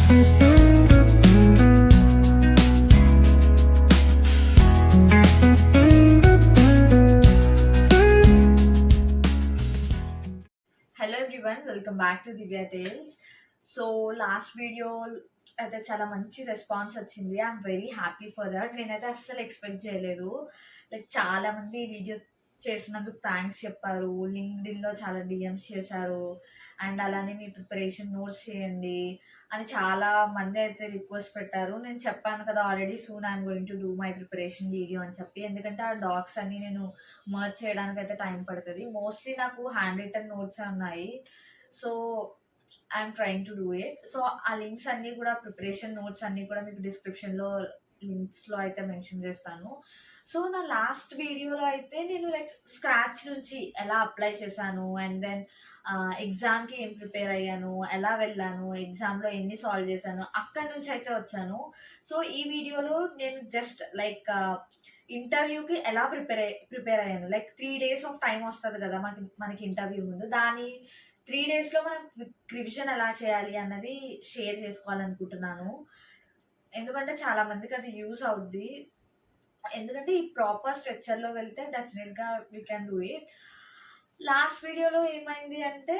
Hello everyone, welcome back to Divya tales. So last video అయితే చాలా మంచి రెస్పాన్స్ వచ్చింది. I'm very happy for that. నేనైతే అస్సలు ఎక్స్పెక్ట్ చేయలేదు. లైక్ చాలా మంది వీడియో చేసినందుకు థ్యాంక్స్ చెప్పారు, లింక్డ్ఇన్లో చాలా డిఎమ్స్ చేశారు, అండ్ అలానే మీ ప్రిపరేషన్ నోట్స్ చేయండి అని చాలా మంది అయితే రిక్వెస్ట్ పెట్టారు. నేను చెప్పాను కదా already, soon I'm going to do my preparation video అని చెప్పి. ఎందుకంటే ఆ డాక్స్ అన్ని నేను మర్జ్ చేయడానికి అయితే టైం పడుతుంది. మోస్ట్లీ నాకు హ్యాండ్ రిటన్ నోట్స్ ఉన్నాయి. So I'm trying to do it. So ఆ లింక్స్ అన్నీ కూడా, ప్రిపరేషన్ నోట్స్ అన్నీ కూడా మీకు డిస్క్రిప్షన్లో లింక్స్లో అయితే మెన్షన్ చేస్తాను. సో నా లాస్ట్ వీడియోలో అయితే నేను లైక్ స్క్రాచ్ నుంచి ఎలా అప్లై చేశాను, అండ్ దెన్ ఎగ్జామ్కి ఏం ప్రిపేర్ అయ్యాను, ఎలా వెళ్ళాను, ఎగ్జామ్లో ఎన్ని సాల్వ్ చేశాను, అక్కడి నుంచి అయితే వచ్చాను. సో ఈ వీడియోలో నేను జస్ట్ లైక్ ఇంటర్వ్యూకి ఎలా ప్రిపేర్ అయ్యాను, లైక్ 3 days ఆఫ్ టైం వస్తుంది కదా మనకి ఇంటర్వ్యూ ముందు. దాని 3 daysలో మనం రివిజన్ ఎలా చేయాలి అన్నది షేర్ చేసుకోవాలనుకుంటున్నాను. ఎందుకంటే చాలా మందికి అది యూజ్ అవుద్ది. ఎందుకంటే ఈ ప్రాపర్ స్ట్రక్చర్లో వెళ్తే డెఫినెట్గా we can do it. Last వీడియోలో ఏమైంది అంటే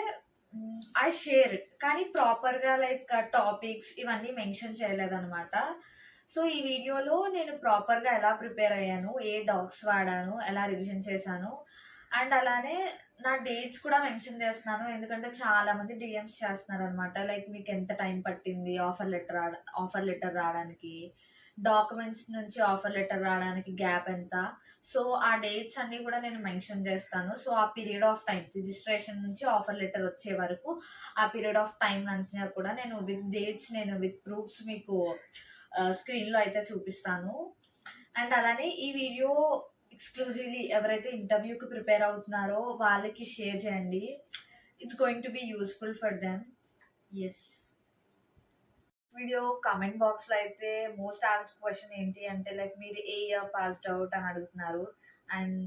ఐ షేర్, కానీ ప్రాపర్గా లైక్ టాపిక్స్ ఇవన్నీ మెన్షన్ చేయలేదన్నమాట. సో ఈ వీడియోలో నేను ప్రాపర్గా ఎలా ప్రిపేర్ అయ్యాను, ఏ డాక్స్ వాడాను, ఎలా రివిజన్ చేశాను, అండ్ అలానే నా డేట్స్ కూడా మెన్షన్ చేస్తున్నాను. ఎందుకంటే చాలా మంది డిఎమ్స్ చేస్తున్నారు అనమాట, లైక్ మీకు ఎంత టైం పట్టింది ఆఫర్ లెటర్ రావడానికి, డాక్యుమెంట్స్ నుంచి ఆఫర్ లెటర్ రావడానికి గ్యాప్ ఎంత. సో ఆ డేట్స్ అన్నీ కూడా నేను మెన్షన్ చేస్తాను. సో ఆ పీరియడ్ ఆఫ్ టైం, రిజిస్ట్రేషన్ నుంచి ఆఫర్ లెటర్ వచ్చే వరకు ఆ పీరియడ్ ఆఫ్ టైం అంతా కూడా నేను విత్ డేట్స్, నేను విత్ ప్రూఫ్స్ మీకు స్క్రీన్లో అయితే చూపిస్తాను. అండ్ అలానే ఈ వీడియో ఎక్స్క్లూజివ్లీ ఎవరైతే ఇంటర్వ్యూకి ప్రిపేర్ అవుతున్నారో వాళ్ళకి షేర్ చేయండి. It's going to be useful for them. Yes, video comment బాక్స్లో అయితే మోస్ట్ ఆస్క్డ్ క్వశ్చన్ ఏంటి అంటే లైక్ మీరు ఏ ఇయర్ పాస్డ్ అవుట్ అని అడుగుతున్నారు. అండ్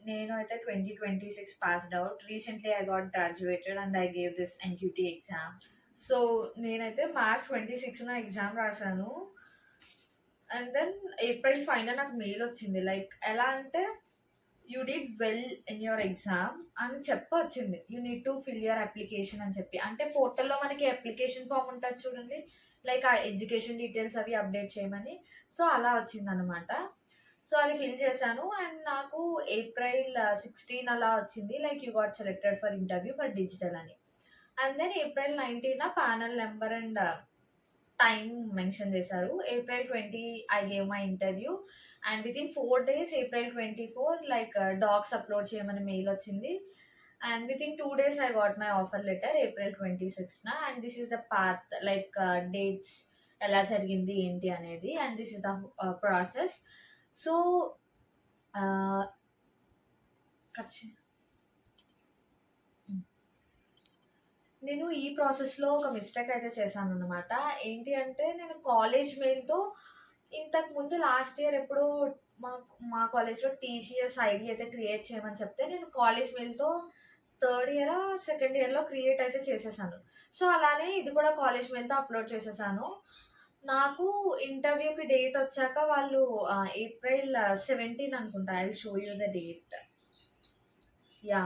నేను అయితే 2026 passed out. Recently I got graduated and I gave this NQT exam. So నేనైతే మార్చ్ 26న ఎగ్జామ్ రాశాను. అండ్ దెన్ April 5న నాకు మెయిల్ వచ్చింది. లైక్ ఎలా అంటే you did well in your exam అని వచ్చింది. You need to fill your application అని చెప్పి. అంటే పోర్టల్లో మనకి అప్లికేషన్ ఫామ్ ఉంటుంది చూడండి, లైక్ ఆ ఎడ్యుకేషన్ డీటెయిల్స్ అవి అప్డేట్ చేయమని. సో అలా వచ్చిందనమాట. సో అది ఫిల్ చేశాను అండ్ నాకు April 16 అలా వచ్చింది, like you got selected for interview for digital అని. అండ్ దెన్ April 19న panel number and time mention చేశారు. April 20 I gave my interview and within 4 days April 24 like docs upload చేయమని mail వచ్చింది. And within 2 days I got my offer letter April 26న. And this is the path, like dates ఎలా జరిగింది ఏంటి అనేది, and this is the process. So నేను ఈ ప్రాసెస్లో ఒక మిస్టేక్ అయితే చేశాను అనమాట. ఏంటి అంటే నేను కాలేజ్ మెయిల్తో ఇంతకు ముందు లాస్ట్ ఇయర్ ఎప్పుడో మా కాలేజ్లో టీసీఎస్ ఐడి అయితే క్రియేట్ చేయమని చెప్తే నేను కాలేజ్ మెయిల్తో 3rd year సెకండ్ ఇయర్లో క్రియేట్ అయితే చేసేసాను. సో అలానే ఇది కూడా కాలేజ్ మెయిల్తో అప్లోడ్ చేసేసాను. నాకు ఇంటర్వ్యూకి డేట్ వచ్చాక వాళ్ళు April 17 అనుకుంటా, I will show you the date. Yeah,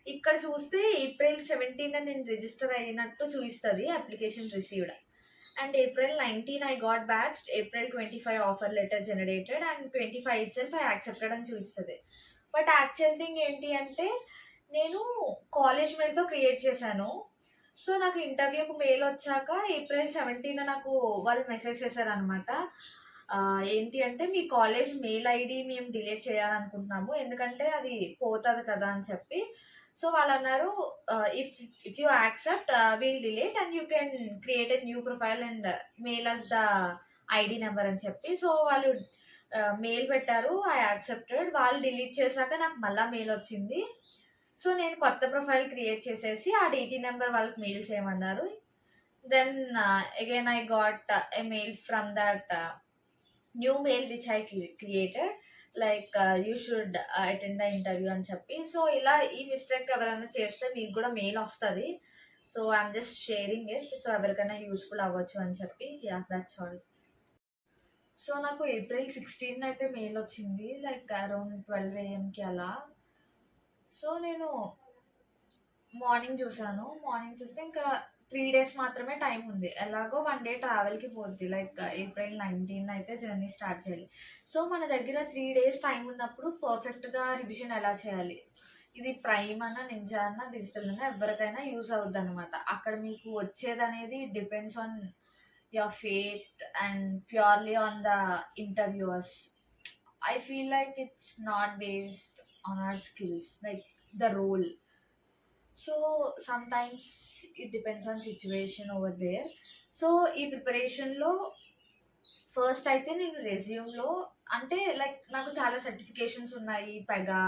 ఇక్కడ చూస్తే April 17 నేను రిజిస్టర్ అయినట్టు చూపిస్తుంది application received. And April 19 I got batched, April 25 offer letter generated and 25 itself I accepted అని చూపిస్తుంది. బట్ యాక్చువల్ థింగ్ ఏంటి అంటే నేను కాలేజ్ మెయిల్తో క్రియేట్ చేశాను. సో నాకు ఇంటర్వ్యూకి మెయిల్ వచ్చాక April 17 నాకు వాళ్ళు మెసేజ్ చేశారనమాట. ఏంటి అంటే మీ కాలేజ్ మెయిల్ ఐడి మేము డిలీట్ చేయాలనుకుంటున్నాము, ఎందుకంటే అది పోతుంది కదా అని చెప్పి. సో వాళ్ళు అన్నారు if you accept we'll delete and you can create a new profile and mail us the ID number అని చెప్పి. సో వాళ్ళు మెయిల్ పెట్టారు, ఐ యాక్సెప్టెడ్. వాళ్ళు డిలీట్ చేశాక నాకు మళ్ళీ మెయిల్ వచ్చింది. సో నేను కొత్త ప్రొఫైల్ క్రియేట్ చేసేసి ఆ డీటీ నెంబర్ వాళ్ళకి మెయిల్ చేయమన్నారు. Then again I got a mail from that new mail which I created, like you should attend the interview అని చెప్పి. సో ఇలా ఈ మిస్టేక్ ఎవరైనా చేస్తే మీకు కూడా మెయిల్ వస్తుంది. So I'm just sharing it, so ఎవరికైనా యూస్ఫుల్ అవ్వచ్చు అని చెప్పి. Yeah, that's all. సో నాకు ఏప్రిల్ 16 అయితే మెయిల్ వచ్చింది, లైక్ అరౌండ్ 12 AM అలా. సో నేను మార్నింగ్ చూసాను. మార్నింగ్ చూస్తే ఇంకా 3 డేస్ మాత్రమే టైం ఉంది. ఎలాగో 1 డే ట్రావెల్‌కి పోద్ది. లైక్ ఏప్రిల్ 19 అయితే జర్నీ స్టార్ట్ చేయాలి. సో మన దగ్గర 3 డేస్ టైం ఉన్నప్పుడు పర్ఫెక్ట్‌గా రివిజన్ ఎలా చేయాలి? ఇది ప్రైమ్ అన్నా, నింజా అన్నా, డిజిటల్ అన్నా ఎవరికైనా యూజ్ అవుద్దనమాట. అక్కడ మీకు వచ్చేదనేది depends on your fate and purely on the interviewers. I feel like it's not based on our skills, like the role. So sometimes it depends on situation over there. So ఈ ప్రిపరేషన్లో first అయితే నేను రెజ్యూమ్లో, అంటే like నాకు చాలా certifications ఉన్నాయి, Pega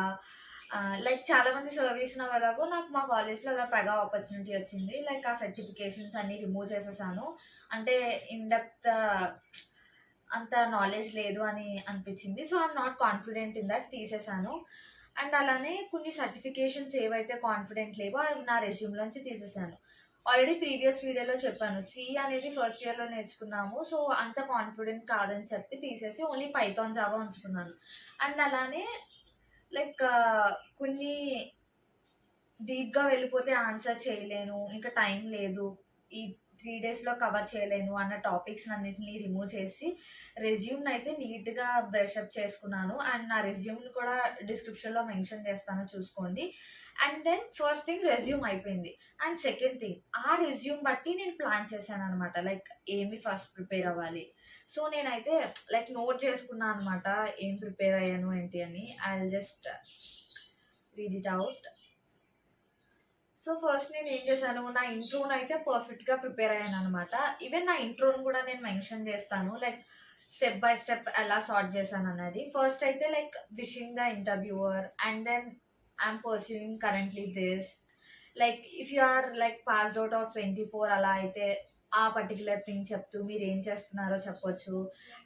like చాలా మంది సర్వీస్ ఎలాగో నాకు మా కాలేజ్లో అలా పెగా ఆపర్చునిటీ వచ్చింది. లైక్ ఆ సర్టిఫికేషన్స్ అన్ని రిమూవ్ చేసేసాను. అంటే ఇన్ డెప్త్ అంత నాలెడ్జ్ లేదు అని అనిపించింది. So I'm not confident in that, తీసేసాను. అండ్ అలానే కొన్ని సర్టిఫికేషన్స్ ఏవైతే కాన్ఫిడెంట్ లేవో అవి నా రెజ్యూమ్లోంచి తీసేసాను. ఆల్రెడీ ప్రీవియస్ వీడియోలో చెప్పాను, సి అనేది ఫస్ట్ ఇయర్లో నేర్చుకున్నాము, సో అంత కాన్ఫిడెంట్ కాదని చెప్పి తీసేసి ఓన్లీ పైథాన్, జావా ఉంచుకున్నాను. అండ్ అలానే లైక్ కొన్ని డీప్గా వెళ్ళిపోతే ఆన్సర్ చేయలేను, ఇంకా టైం లేదు, ఈ 3 డేస్లో కవర్ చేయలేను అన్న టాపిక్స్ అన్నిటిని రిమూవ్ చేసి రెజ్యూమ్ని అయితే నీట్గా బ్రషప్ చేసుకున్నాను. అండ్ నా రెజ్యూమ్ని కూడా డిస్క్రిప్షన్లో మెన్షన్ చేస్తాను, చూసుకోండి. And then first thing resume అయిపోయింది. అండ్ సెకండ్ థింగ్, ఆ రెజ్యూమ్ బట్టి నేను ప్లాన్ చేశాను అనమాట, లైక్ ఏమి ఫస్ట్ ప్రిపేర్ అవ్వాలి. సో నేనైతే లైక్ నోట్ చేసుకున్నాను అనమాట, ఏం ప్రిపేర్ అయ్యాను ఏంటి అని. I will just read it out. So first నేను ఏం చేశాను, నా ఇంట్రోని అయితే పర్ఫెక్ట్గా ప్రిపేర్ అయ్యాను అనమాట. ఈవెన్ నా ఇంట్రోని కూడా నేను మెన్షన్ చేస్తాను, లైక్ స్టెప్ బై స్టెప్ ఎలా సార్ట్ చేశాను అన్నది. ఫస్ట్ అయితే like wishing the interviewer, and then I'm pursuing currently this. Like if you are like passed out of 24 అలా అయితే ఆ పర్టికులర్ థింగ్ చెప్తూ మీరు ఏం చేస్తున్నారో చెప్పొచ్చు.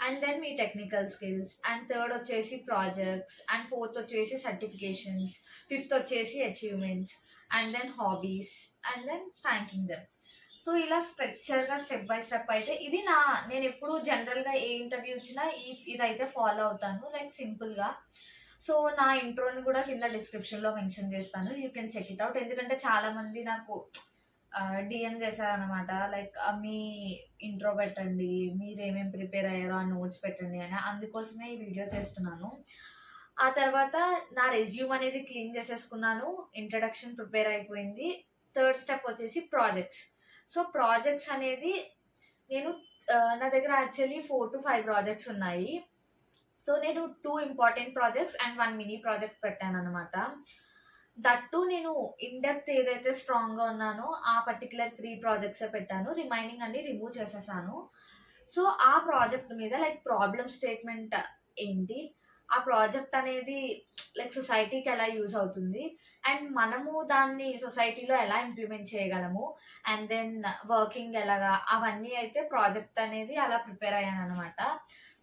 అండ్ దెన్ మీ టెక్నికల్ స్కిల్స్, అండ్ థర్డ్ వచ్చేసి ప్రాజెక్ట్స్, అండ్ ఫోర్త్ వచ్చేసి సర్టిఫికేషన్స్, ఫిఫ్త్ వచ్చేసి achievements, and then hobbies, and then thanking them. So ఇలా స్ట్రక్చర్గా స్టెప్ బై స్టెప్ అయితే ఇది నేను ఎప్పుడు జనరల్గా ఏ ఇంటర్వ్యూ ఇచ్చినా ఇదైతే ఫాలో అవుతాను, లైక్ సింపుల్గా. సో నా ఇంట్రోని కూడా కింద డిస్క్రిప్షన్లో మెన్షన్ చేస్తాను, you can check it out. ఎందుకంటే చాలామంది నాకు డిఎం చేశారనమాట, లైక్ మీ ఇంట్రో పెట్టండి, మీరు ఏమేమి ప్రిపేర్ అయ్యారో ఆ నోట్స్ పెట్టండి అని. అందుకోసమే ఈ వీడియో చేస్తున్నాను. ఆ తర్వాత నా రెజ్యూమ్ అనేది క్లీన్ చేసేసుకున్నాను, ఇంట్రడక్షన్ ప్రిపేర్ అయిపోయింది. థర్డ్ స్టెప్ వచ్చేసి ప్రాజెక్ట్స్. సో ప్రాజెక్ట్స్ అనేది నేను నా దగ్గర యాక్చువల్లీ 4 to 5 ప్రాజెక్ట్స్ ఉన్నాయి. సో నేను 2 important projects and 1 mini project పెట్టాను అనమాట. దట్టు నేను ఇన్ డెప్త్ ఏదైతే స్ట్రాంగ్గా ఉన్నానో ఆ పర్టికులర్ 3 ప్రాజెక్ట్సే పెట్టాను, రిమైనింగ్ అన్ని రిమూవ్ చేసేసాను. సో ఆ ప్రాజెక్ట్ మీద లైక్ ప్రాబ్లమ్ స్టేట్మెంట్ ఏంటి, ఆ ప్రాజెక్ట్ అనేది లైక్ సొసైటీకి ఎలా యూజ్ అవుతుంది, అండ్ మనము దాన్ని సొసైటీలో ఎలా ఇంప్లిమెంట్ చేయగలము, అండ్ దెన్ వర్కింగ్ ఎలాగా, అవన్నీ అయితే ప్రాజెక్ట్ అనేది అలా ప్రిపేర్ అయ్యాను అనమాట.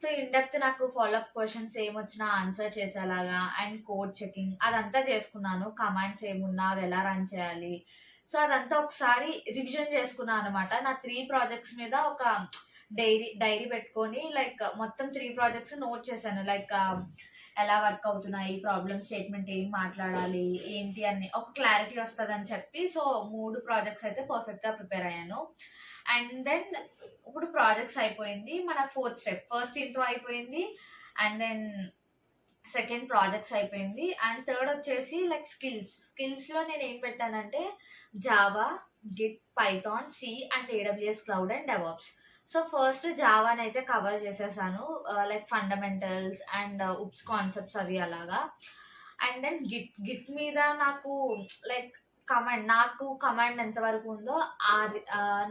సో ఇన్ డెప్త్ నాకు ఫాలోఅప్ క్వశ్చన్స్ ఏమొచ్చినా ఆన్సర్ చేసేలాగా, అండ్ కోడ్ చెకింగ్ అదంతా చేసుకున్నాను, కమాండ్స్ ఏమున్నా అవి ఎలా రన్ చేయాలి, సో అదంతా ఒకసారి రివిజన్ చేసుకున్నాను అనమాట. నా 3 ప్రాజెక్ట్స్ మీద ఒక డైరీ పెట్టుకొని లైక్ మొత్తం 3 ప్రాజెక్ట్స్ నోట్ చేశాను, లైక్ ఎలా వర్క్ అవుతున్నాయి, ప్రాబ్లమ్ స్టేట్మెంట్ ఏం మాట్లాడాలి ఏంటి అని ఒక క్లారిటీ వస్తుందని చెప్పి. సో 3 ప్రాజెక్ట్స్ అయితే పర్ఫెక్ట్గా ప్రిపేర్ అయ్యాను. అండ్ దెన్ ఇప్పుడు ప్రాజెక్ట్స్ అయిపోయింది, మన ఫోర్త్ స్టెప్, ఫస్ట్ ఇంట్రో అయిపోయింది, అండ్ దెన్ సెకండ్ ప్రాజెక్ట్స్ అయిపోయింది, అండ్ థర్డ్ వచ్చేసి లైక్ స్కిల్స్లో నేను ఏం పెట్టానంటే Java, git, Python, C and AWS cloud and DevOps. So first జావాని అయితే కవర్ చేసేసాను, like fundamentals and oops concepts అవి అలాగా. అండ్ దెన్ గిట్ మీద నాకు లైక్ కమాండ్ ఎంతవరకు ఉందో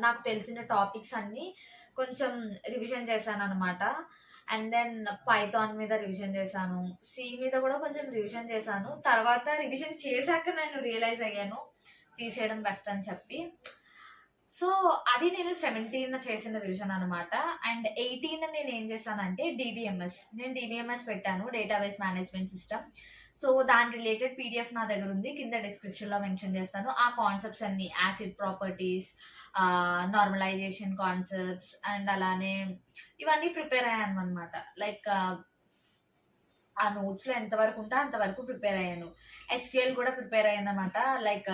నాకు తెలిసిన టాపిక్స్ అన్నీ కొంచెం రివిజన్ చేశాను అనమాట. అండ్ దెన్ పైథాన్ మీద రివిజన్ చేశాను, సి మీద కూడా కొంచెం రివిజన్ చేశాను. తర్వాత రివిజన్ చేశాక నేను రియలైజ్ అయ్యాను తీసేయడం బెస్ట్ అని చెప్పి. సో అది నేను 17 చేసిన రివిజన్ అనమాట. అండ్ 18 నేను ఏం చేశానంటే డిబిఎంఎస్ పెట్టాను, డేటాబేస్ మేనేజ్మెంట్ సిస్టమ్. సో దాని రిలేటెడ్ పీడిఎఫ్ నా దగ్గర ఉంది, కింద డిస్క్రిప్షన్లో మెన్షన్ చేస్తాను. ఆ కాన్సెప్ట్స్ అన్ని, acid properties, normalization concepts and అలానే ఇవన్నీ ప్రిపేర్ అయ్యాను అనమాట. లైక్ ఆ నోట్స్లో ఎంతవరకు ఉంటే అంతవరకు ప్రిపేర్ అయ్యాను. ఎస్క్యూఎల్ కూడా ప్రిపేర్ అయ్యాను అనమాట. లైక్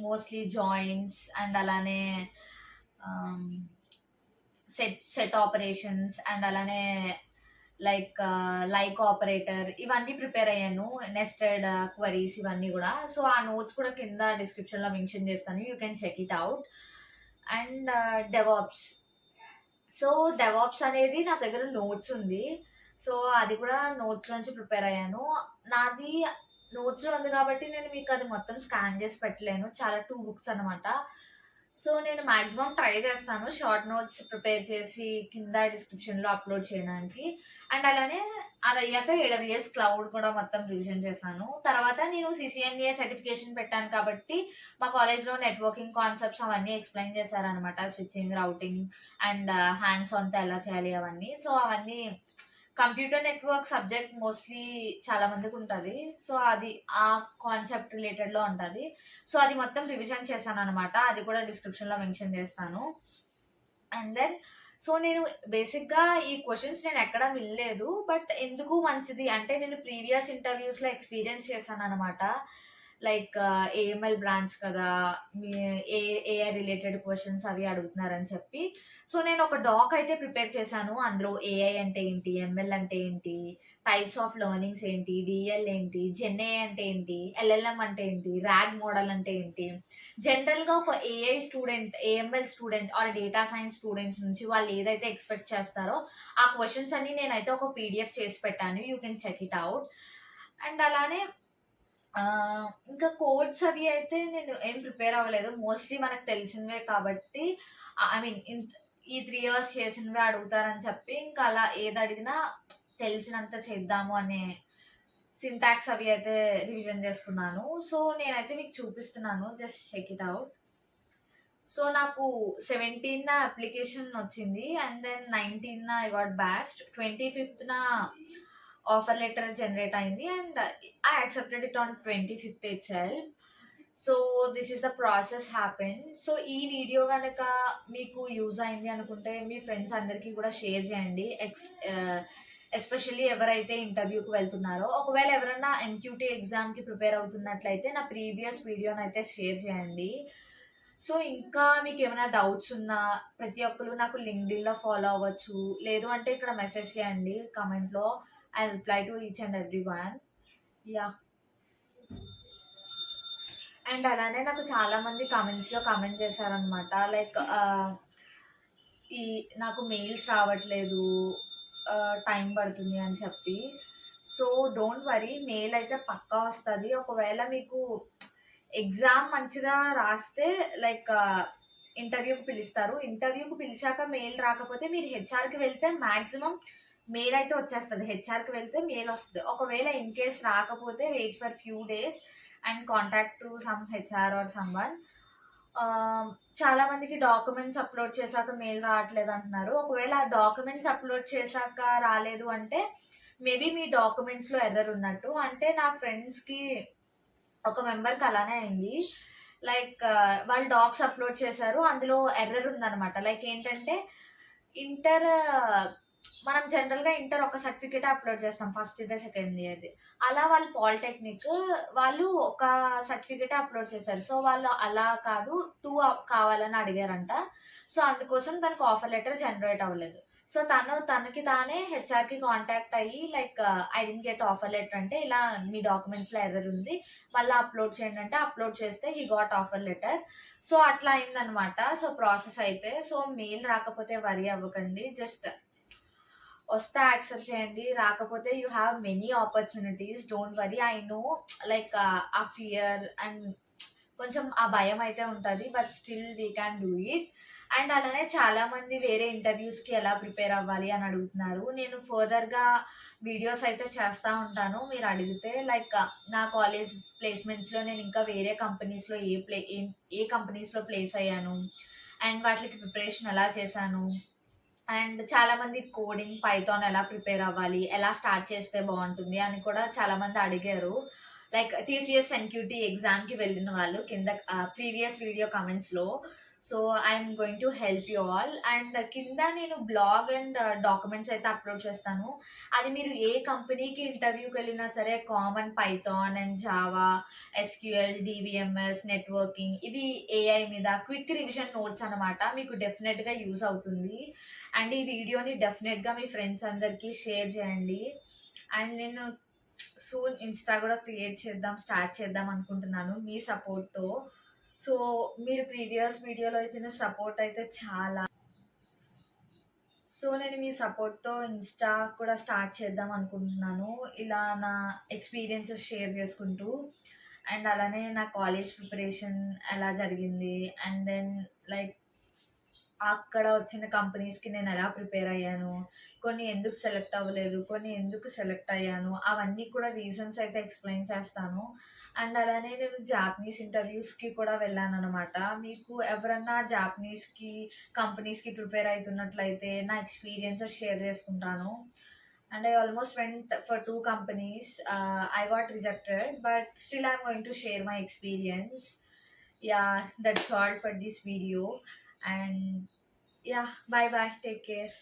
మోస్ట్లీ జాయిన్స్ అండ్ అలానే సెట్ ఆపరేషన్స్ అండ్ అలానే లైక్ ఆపరేటర్ ఇవన్నీ ప్రిపేర్ అయ్యాను. నెస్టెడ్ క్వరీస్ ఇవన్నీ కూడా. సో ఆ నోట్స్ కూడా కింద డిస్క్రిప్షన్లో మెన్షన్ చేస్తాను, you can check it out. And DevOps. So DevOps అనేది నా దగ్గర నోట్స్ ఉంది. సో అది కూడా నోట్స్ నుంచి ప్రిపేర్ అయ్యాను. నాది నోట్స్లో ఉంది కాబట్టి నేను మీకు అది మొత్తం స్కాన్ చేసి పెట్టలేను, చాలా 2 బుక్స్ అనమాట. సో నేను మాక్సిమం ట్రై చేస్తాను షార్ట్ నోట్స్ ప్రిపేర్ చేసి కింద డిస్క్రిప్షన్లో అప్లోడ్ చేయడానికి. అండ్ అలానే అది అయ్యాక AWS క్లౌడ్ కూడా మొత్తం రివిజన్ చేశాను. తర్వాత నేను CCNA సర్టిఫికేషన్ పెట్టాను కాబట్టి మా కాలేజ్లో నెట్వర్కింగ్ కాన్సెప్ట్స్ అవన్నీ ఎక్స్ప్లెయిన్ చేశారనమాట, స్విచ్చింగ్, రౌటింగ్ అండ్ హ్యాండ్స్ ఆన్తో ఎలా చేయాలి అవన్నీ. సో అవన్నీ కంప్యూటర్ నెట్వర్క్ సబ్జెక్ట్ మోస్ట్లీ చాలా మందికి ఉంటుంది. సో అది ఆ కాన్సెప్ట్ రిలేటెడ్లో ఉంటుంది. సో అది మొత్తం రివిజన్ చేశాను అనమాట, అది కూడా డిస్క్రిప్షన్లో మెన్షన్ చేస్తాను. అండ్ దెన్ సో నేను బేసిక్గా ఈ క్వశ్చన్స్ నేను ఎక్కడ వినలేదు, బట్ ఎందుకు మంచిది అంటే నేను ప్రీవియస్ ఇంటర్వ్యూస్లో ఎక్స్పీరియన్స్ చేశాను అనమాట. లైక్ AML బ్రాంచ్ కదా, మీ AI రిలేటెడ్ క్వశ్చన్స్ అవి అడుగుతున్నారని చెప్పి. సో నేను ఒక డాక్ అయితే ప్రిపేర్ చేశాను. అందులో AI అంటే ఏంటి, ML అంటే ఏంటి, టైప్స్ ఆఫ్ లెర్నింగ్స్ ఏంటి, DL ఏంటి, GenAI అంటే ఏంటి, LLM అంటే ఏంటి, RAG మోడల్ అంటే ఏంటి, జనరల్గా ఒక AI student, AML student or data science students నుంచి వాళ్ళు ఏదైతే ఎక్స్పెక్ట్ చేస్తారో ఆ క్వశ్చన్స్ అన్ని నేనైతే ఒక PDF చేసి పెట్టాను, you can check it out. And అలానే ఇంకా కోడ్స్ అవి అయితే నేను ఏం ప్రిపేర్ అవ్వలేదు, మోస్ట్లీ మనకు తెలిసినవే కాబట్టి. ఐ మీన్ ఈ 3 years చేసినవే అడుగుతారని చెప్పి ఇంకా అలా ఏది అడిగినా తెలిసినంత చేద్దాము అనే సింటాక్స్ అవి అయితే రివిజన్ చేసుకున్నాను. సో నేనైతే మీకు చూపిస్తున్నాను, just check it out. So నాకు 17న అప్లికేషన్ వచ్చింది అండ్ దెన్ 19న ఐ గాట్ బ్యాచ్డ్, 25న ఆఫర్ లెటర్ జనరేట్ అయింది and I accepted it on 25th itself. So this is the process happen. So ఈ వీడియో కనుక మీకు యూజ్ అయింది అనుకుంటే మీ ఫ్రెండ్స్ అందరికీ కూడా షేర్ చేయండి, ఎస్పెషల్లీ ఎవరైతే ఇంటర్వ్యూకి వెళ్తున్నారో. ఒకవేళ ఎవరైనా NQT ఎగ్జామ్కి ప్రిపేర్ అవుతున్నట్లయితే నా ప్రీవియస్ వీడియోని అయితే షేర్ చేయండి. సో ఇంకా మీకు ఏమైనా డౌట్స్ ఉన్నా ప్రతి ఒక్కరు నాకు లింక్డ్ఇన్లో ఫాలో అవ్వచ్చు, లేదు అంటే ఇక్కడ మెసేజ్ చేయండి కమెంట్లో, I reply to each and every one. Yeah. And అలానే నాకు చాలామంది కామెంట్స్లో కామెంట్ చేశారనమాట, లైక్ ఈ నాకు మెయిల్స్ రావట్లేదు, టైం పడుతుంది అని చెప్పి. సో డోంట్ వరీ, మెయిల్ అయితే పక్కా వస్తుంది. ఒకవేళ మీకు ఎగ్జామ్ మంచిగా రాస్తే లైక్ ఇంటర్వ్యూకి పిలుస్తారు, ఇంటర్వ్యూకి పిలిచాక మెయిల్ రాకపోతే మీరు హెచ్ఆర్కి వెళ్తే మ్యాక్సిమం మెయిల్ అయితే వచ్చేస్తుంది, హెచ్ఆర్కి వెళ్తే మెయిల్ వస్తుంది. ఒకవేళ ఇన్ కేస్ రాకపోతే wait for few days and contact to some HR or someone. చాలా మందికి డాక్యుమెంట్స్ అప్లోడ్ చేశాక మెయిల్ రావట్లేదు అంటున్నారు. ఒకవేళ డాక్యుమెంట్స్ అప్లోడ్ చేశాక రాలేదు అంటే మేబీ మీ డాక్యుమెంట్స్లో ఎర్రర్ ఉన్నట్టు. అంటే నా ఫ్రెండ్స్కి ఒక మెంబర్కి అలానే అయింది, లైక్ వాళ్ళు డాక్స్ అప్లోడ్ చేశారు, అందులో ఎర్రర్ ఉందన్నమాట. లైక్ ఏంటంటే ఇంటర్, మనం జనరల్గా ఇంటర్ ఒక సర్టిఫికేట్ అప్లోడ్ చేస్తాం, ఫస్ట్ ఇయర్ సెకండ్ ఇయర్ది. అలా వాళ్ళు పాలిటెక్నిక్ వాళ్ళు ఒక సర్టిఫికేట్ అప్లోడ్ చేశారు. సో వాళ్ళు అలా కాదు 2 కావాలని అడిగారంట. సో అందుకోసం తనకు ఆఫర్ లెటర్ జనరేట్ అవ్వలేదు. సో తనకి తానే హెచ్ఆర్కి కాంటాక్ట్ అయ్యి like I didn't get offer letter అంటే, ఇలా మీ డాక్యుమెంట్స్లో ఎర్రర్ ఉంది మళ్ళీ అప్లోడ్ చేయండి అంటే అప్లోడ్ చేస్తే he got offer letter. So అట్లా అయిందనమాట. సో ప్రాసెస్ అయితే, సో మెయిల్ రాకపోతే వరీ అవ్వకండి, జస్ట్ వస్తే యాక్సెప్ట్ చేయండి, రాకపోతే you have many opportunities, don't worry. I know like ఆ ఫియర్ అండ్ కొంచెం ఆ భయం అయితే ఉంటుంది, but still we can do it. And అలానే చాలామంది వేరే ఇంటర్వ్యూస్కి ఎలా ప్రిపేర్ అవ్వాలి అని అడుగుతున్నారు. నేను ఫర్దర్గా వీడియోస్ అయితే చేస్తూ ఉంటాను, మీరు అడిగితే. లైక్ నా కాలేజ్ ప్లేస్మెంట్స్లో నేను ఇంకా వేరే కంపెనీస్లో ఏ కంపెనీస్లో ప్లేస్ అయ్యాను అండ్ వాటికి ప్రిపరేషన్ ఎలా చేశాను, అండ్ చాలామంది కోడింగ్ పైథాన్ ఎలా ప్రిపేర్ అవ్వాలి, ఎలా స్టార్ట్ చేస్తే బాగుంటుంది అని కూడా చాలామంది అడిగారు. లైక్ టీసీఎస్ ఎన్క్యూటీ ఎగ్జామ్కి వెళ్ళిన వాళ్ళు కింద ప్రీవియస్ వీడియో కమెంట్స్లో. So I'm going to help you all. And కింద నేను బ్లాగ్ అండ్ డాక్యుమెంట్స్ అయితే అప్లోడ్ చేస్తాను. అది మీరు ఏ కంపెనీకి ఇంటర్వ్యూకి వెళ్ళినా సరే common Python and Java, SQL, DBMS, networking, ఇవి ఏఐ మీద క్విక్ రివిజన్ నోట్స్ అనమాట. మీకు డెఫినెట్గా యూజ్ అవుతుంది. అండ్ ఈ వీడియోని డెఫినెట్గా మీ ఫ్రెండ్స్ అందరికీ షేర్ చేయండి. అండ్ నేను సూన్ ఇన్స్టా కూడా స్టార్ట్ చేద్దాం అనుకుంటున్నాను మీ సపోర్ట్తో. సో మీరు ప్రీవియస్ వీడియోలో ఇచ్చిన సపోర్ట్ అయితే చాలా. సో నేను మీ సపోర్ట్తో ఇన్స్టా కూడా స్టార్ట్ చేద్దాం అనుకుంటున్నాను, ఇలా నా ఎక్స్పీరియన్సెస్ షేర్ చేసుకుంటూ. అండ్ అలానే నా కాలేజ్ ప్రిపరేషన్ ఎలా జరిగింది, అండ్ దెన్ లైక్ అక్కడ వచ్చిన కంపెనీస్‌కి నేను ఎలా ప్రిపేర్ అయ్యాను, కొన్ని ఎందుకు సెలెక్ట్ అవ్వలేదు, కొన్ని ఎందుకు సెలెక్ట్ అయ్యాను, అవన్నీ కూడా రీజన్స్ అయితే ఎక్స్‌ప్లెయిన్ చేస్తాను. అండ్ అలానే నేను జాపనీస్ ఇంటర్వ్యూస్‌కి కూడా వెళ్ళాననమాట. మీకు ఎవరన్నా జాపనీస్‌కి కంపెనీస్‌కి ప్రిపేర్ అయితున్నట్లయితే నా ఎక్స్‌పీరియన్సెస్ షేర్ చేసుకుంటాను. And I almost went for 2 companies. I got rejected, but still I'm going to share my experience. Yeah, that's all for this video. And yeah, bye bye, take care.